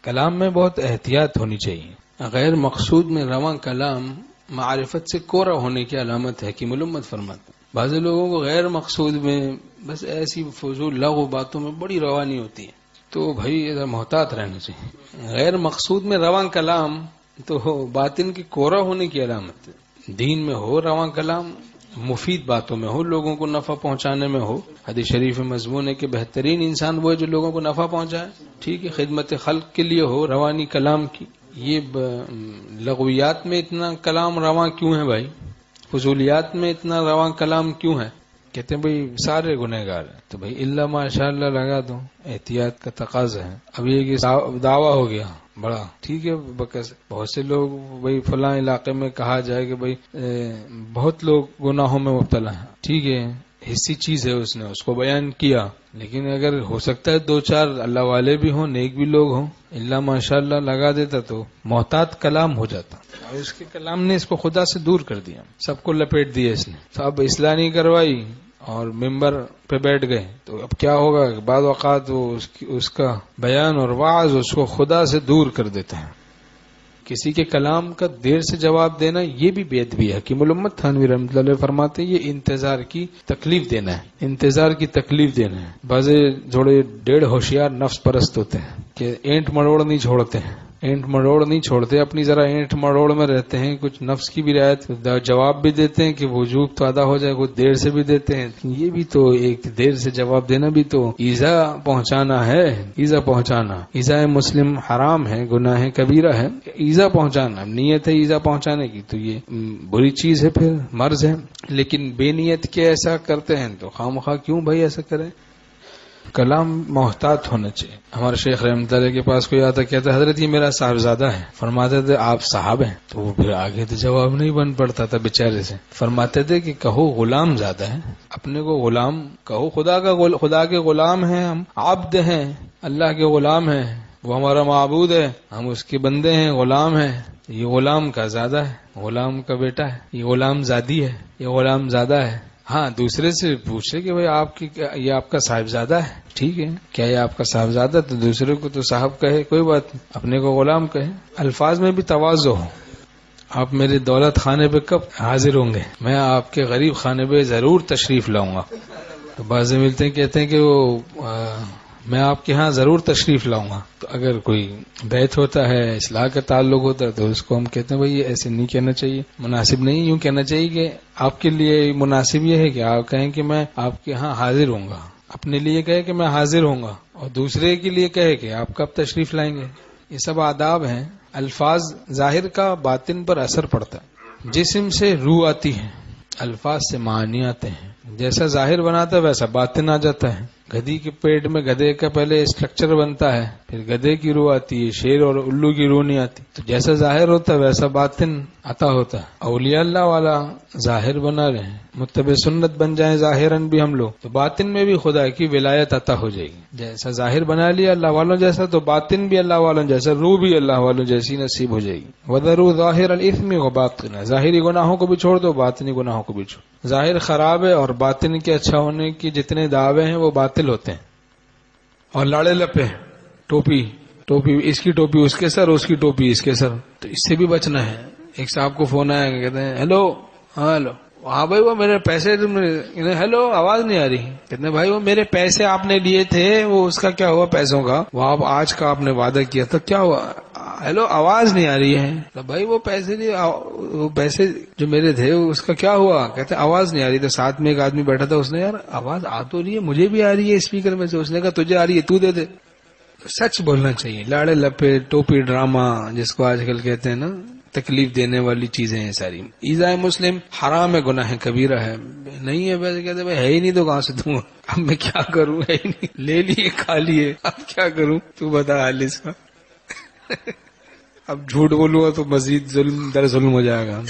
کلام میں بہت احتیاط ہونی چاہیے. غیر مقصود میں رواں کلام معرفت سے کورا ہونے کی علامت ہے. حکیم الامت فرماتے ہیں بعض لوگوں کو غیر مقصود میں بس ایسی فضول لغو باتوں میں بڑی روانی ہوتی ہے، تو بھائی ادھر محتاط رہنا چاہیے. غیر مقصود میں رواں کلام تو باطن کی کورا ہونے کی علامت ہے. دین میں ہو رواں کلام، مفید باتوں میں ہو، لوگوں کو نفع پہنچانے میں ہو. حدیث شریف میں مضمون ہے کہ بہترین انسان وہ ہے جو لوگوں کو نفع پہنچائے. ٹھیک ہے، خدمت خلق کے لیے ہو روانی کلام کی. یہ لغویات میں اتنا کلام رواں کیوں ہے بھائی؟ فضولیات میں اتنا رواں کلام کیوں ہے؟ کہتے ہیں بھئی سارے گنہگار ہیں، تو بھئی الا ماشاء اللہ لگا دو. احتیاط کا تقاضا ہے. اب یہ کہ دعویٰ ہو گیا بڑا، ٹھیک ہے، بہت سے لوگ بھئی فلاں علاقے میں کہا جائے کہ بھئی بہت لوگ گناہوں میں مبتلا ہیں، ٹھیک ہے، حصی چیز ہے، اس نے اس کو بیان کیا. لیکن اگر ہو سکتا ہے دو چار اللہ والے بھی ہوں، نیک بھی لوگ ہوں، اللہ ماشاء اللہ لگا دیتا تو محتاط کلام ہو جاتا. اور اس کے کلام نے اس کو خدا سے دور کر دیا، سب کو لپیٹ دیا اس نے. تو اب اصلاح نہیں کروائی اور ممبر پہ بیٹھ گئے، تو اب کیا ہوگا؟ بعض اوقات وہ اس کا بیان اور وعظ اس کو خدا سے دور کر دیتا ہے. کسی کے کلام کا دیر سے جواب دینا یہ بھی بے ادبی ہے. حکیم الامت تھانوی رحمۃ اللہ علیہ فرماتے ہیں یہ انتظار کی تکلیف دینا ہے. انتظار کی تکلیف دینا ہے. بعض تھوڑے ڈیڑھ ہوشیار نفس پرست ہوتے ہیں کہ اینٹ مڑوڑ نہیں چھوڑتے ہیں، اینٹ مڑوڑ نہیں چھوڑتے، اپنی ذرا اینٹ مڑوڑ میں رہتے ہیں. کچھ نفس کی بھی رعایت، جواب بھی دیتے ہیں کہ وجوب تو ادا ہو جائے، کچھ دیر سے بھی دیتے ہیں. یہ بھی تو ایک دیر سے جواب دینا بھی تو ایذا پہنچانا ہے. ایذا پہنچانا، ایذا مسلم حرام ہے، گناہ کبیرہ ہے. ایذا پہنچانا، نیت ہے ایذا پہنچانے کی تو یہ بری چیز ہے، پھر مرض ہے. لیکن بے نیت کے ایسا کرتے ہیں تو خواہ کیوں بھائی ایسا کریں؟ کلام محتاط ہونا چاہیے. ہمارے شیخ رحمۃ اللہ کے پاس کوئی آتا کہتا حضرت یہ میرا صاحبزادہ ہے. فرماتے تھے آپ صاحب ہیں؟ تو وہ پھر آگے تو جواب نہیں بن پڑتا تھا بیچارے سے. فرماتے تھے کہ کہو غلام زادہ ہے، اپنے کو غلام کہو. خدا کے غلام ہیں ہم، عبد ہیں، اللہ کے غلام ہیں. وہ ہمارا معبود ہے، ہم اس کے بندے ہیں، غلام ہیں. یہ غلام کا زادہ ہے، غلام کا بیٹا ہے، یہ غلام زادی ہے، یہ غلام زادہ ہے. ہاں دوسرے سے پوچھے کہ بھئی یہ آپ کا صاحبزادہ ہے، ٹھیک ہے، کیا یہ آپ کا صاحبزادہ؟ تو دوسرے کو تو صاحب کہے، کوئی بات نہیں، اپنے کو غلام کہے. الفاظ میں بھی تواضع ہو. آپ میرے دولت خانے پہ کب حاضر ہوں گے؟ میں آپ کے غریب خانے پہ ضرور تشریف لاؤں گا. تو بعض ملتے ہیں کہتے ہیں کہ وہ میں آپ کے ہاں ضرور تشریف لاؤں گا. تو اگر کوئی بیعت ہوتا ہے، اصلاح کا تعلق ہوتا ہے، تو اس کو ہم کہتے ہیں بھائی یہ ایسے نہیں کہنا چاہیے، مناسب نہیں. یوں کہنا چاہیے کہ آپ کے لیے مناسب یہ ہے کہ آپ کہیں کہ میں آپ کے ہاں حاضر ہوں گا. اپنے لیے کہے کہ میں حاضر ہوں گا، اور دوسرے کے لیے کہے کہ آپ کب تشریف لائیں گے. یہ سب آداب ہیں. الفاظ ظاہر کا باطن پر اثر پڑتا ہے. جسم سے روح آتی ہے، الفاظ سے معنی آتے ہیں. جیسا ظاہر بناتا ہے ویسا باطن آ جاتا ہے. گدھی کے پیٹ میں گدھے کا پہلے اسٹرکچر بنتا ہے، پھر گدھے کی روح آتی ہے، شیر اور الو کی روح نہیں آتی. تو جیسا ظاہر ہوتا ہے ویسا باطن عطا ہوتا ہے. اولیاء اللہ والا ظاہر بنا رہے ہیں، متبع سنت بن جائیں ظاہراً بھی ہم لوگ، تو باطن میں بھی خدا کی ولایت عطا ہو جائے گی. جیسا ظاہر بنا لیا اللہ والوں جیسا، تو باطن بھی اللہ والوں جیسا، روح بھی اللہ والوں جیسی نصیب ہو جائے گی. وَذَرُوا ظَاهِرَ الْإِثْمِ وَبَاطِنَهُ، ظاہری گناہوں کو بھی چھوڑ دو، باطنی گناہوں کو بھی چھوڑ. ظاہر خراب ہے اور باطن کے اچھا ہونے کی جتنے دعوے ہیں وہ باطل ہوتے ہیں. اور لاڑے لپے، ٹوپی اس کی ٹوپی اس کے سر، اس کی ٹوپی اس کے سر، تو اس سے بھی بچنا ہے. ایک صاحب کو فون آیا، کہتے ہیں ہیلو، ہاں ہیلو، ہاں بھائی وہ میرے پیسے، ہیلو آواز نہیں آ رہی. کہتے ہیں بھائی وہ میرے پیسے آپ نے لیے تھے، وہ اس کا کیا ہوا پیسوں کا؟ وہ آپ آج کا آپ نے وعدہ کیا تھا، کیا ہوا؟ ہیلو آواز نہیں آ رہی ہے. تو بھائی وہ پیسے جو میرے تھے اس کا کیا ہوا؟ کہتے آواز نہیں آ رہی. تو ساتھ میں ایک آدمی بیٹھا تھا، اس نے یار آواز آ تو رہی ہے، مجھے بھی آ رہی ہے اسپیکر میں سے. اس نے کہا تجھے آ رہی ہے تو دے دے. سچ بولنا چاہیے. لاڑے لپے، ٹوپی، ڈرامہ جس کو آج کل کہتے ہیں نا، تکلیف دینے والی چیزیں ہیں ساری. ایذا مسلم حرام ہے، گناہ کبیرہ ہے. نہیں ہے ویسے کہتے ہے ہی نہیں تو کہاں سے دوں؟ اب میں کیا کروں؟ ہے ہی نہیں، لے لیے کھا لیے، اب کیا کروں؟ تو بتا حال اس کا. اب جھوٹ بولوں گا تو مزید ظلم در ظلم ہو جائے گا.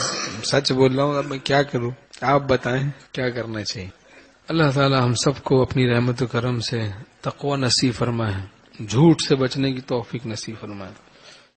سچ بول رہا ہوں، اب میں کیا کروں؟ آپ بتائیں کیا کرنا چاہیے. اللہ تعالی ہم سب کو اپنی رحمت و کرم سے تقوی نصیب فرمائے، جھوٹ سے بچنے کی توفیق نصیب فرمائے.